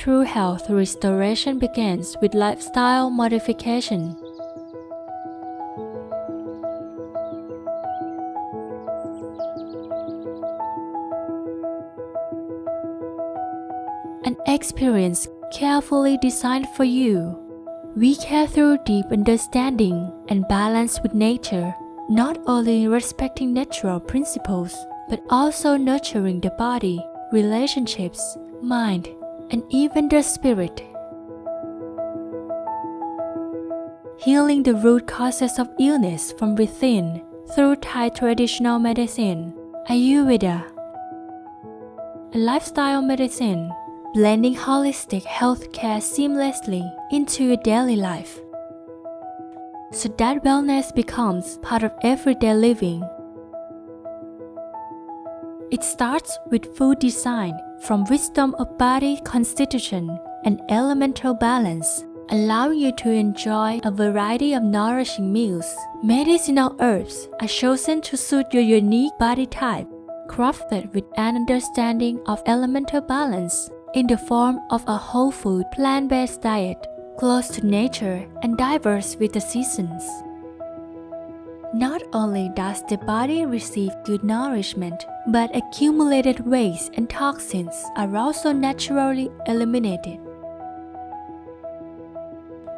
True health restoration begins with lifestyle modification. An experience carefully designed for you. We care through deep understanding and balance with nature, not only respecting natural principles, but also nurturing the body, relationships, mind, and even the spirit. Healing the root causes of illness from within through Thai traditional medicine, Ayurveda, and lifestyle medicine, blending holistic healthcare seamlessly into your daily life, so that wellness becomes part of everyday living. It starts with food design from wisdom of body constitution and elemental balance, allowing you to enjoy a variety of nourishing meals. Medicinal herbs are chosen to suit your unique body type, crafted with an understanding of elemental balance in the form of a whole food plant-based diet, close to nature and diverse with the seasons. Not only does the body receive good nourishment, but accumulated waste and toxins are also naturally eliminated.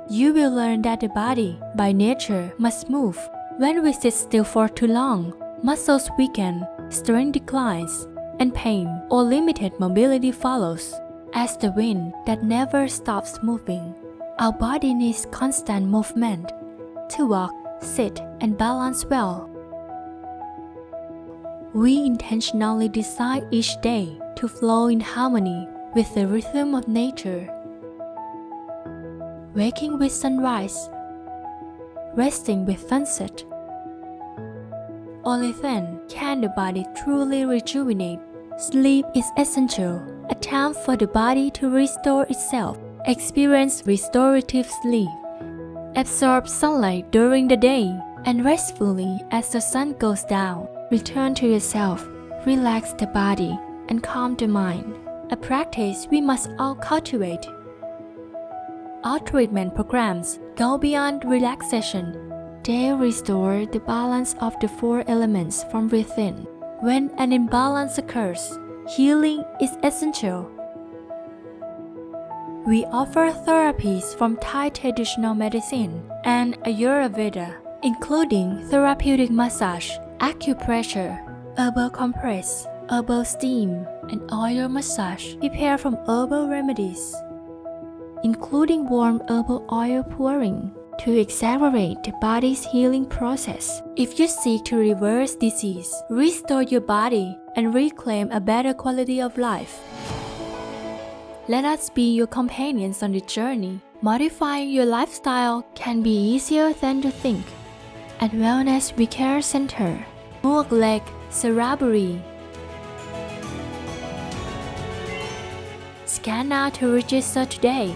You will learn that the body, by nature, must move. When we sit still for too long, muscles weaken, strength declines, and pain or limited mobility follows. As the wind that never stops moving, our body needs constant movement to walk, sit, and balance well. We intentionally design each day to flow in harmony with the rhythm of nature. Waking with sunrise, resting with sunset. Only then can the body truly rejuvenate. Sleep is essential, a time for the body to restore itself. Experience restorative sleep. Absorb sunlight during the day and restfully as the sun goes down. Return to yourself, relax the body, and calm the mind, a practice we must all cultivate. Our treatment programs go beyond relaxation. They restore the balance of the four elements from within. When an imbalance occurs, healing is essential. We offer therapies from Thai traditional medicine and Ayurveda, including therapeutic massage, acupressure, herbal compress, herbal steam, and oil massage prepared from herbal remedies, including warm herbal oil pouring to accelerate the body's healing process. If you seek to reverse disease, restore your body, and reclaim a better quality of life, let us be your companions on the journey. Modifying your lifestyle can be easier than you think. At Wellness We Care Center, Muak, Saraburi. Scan now to register today.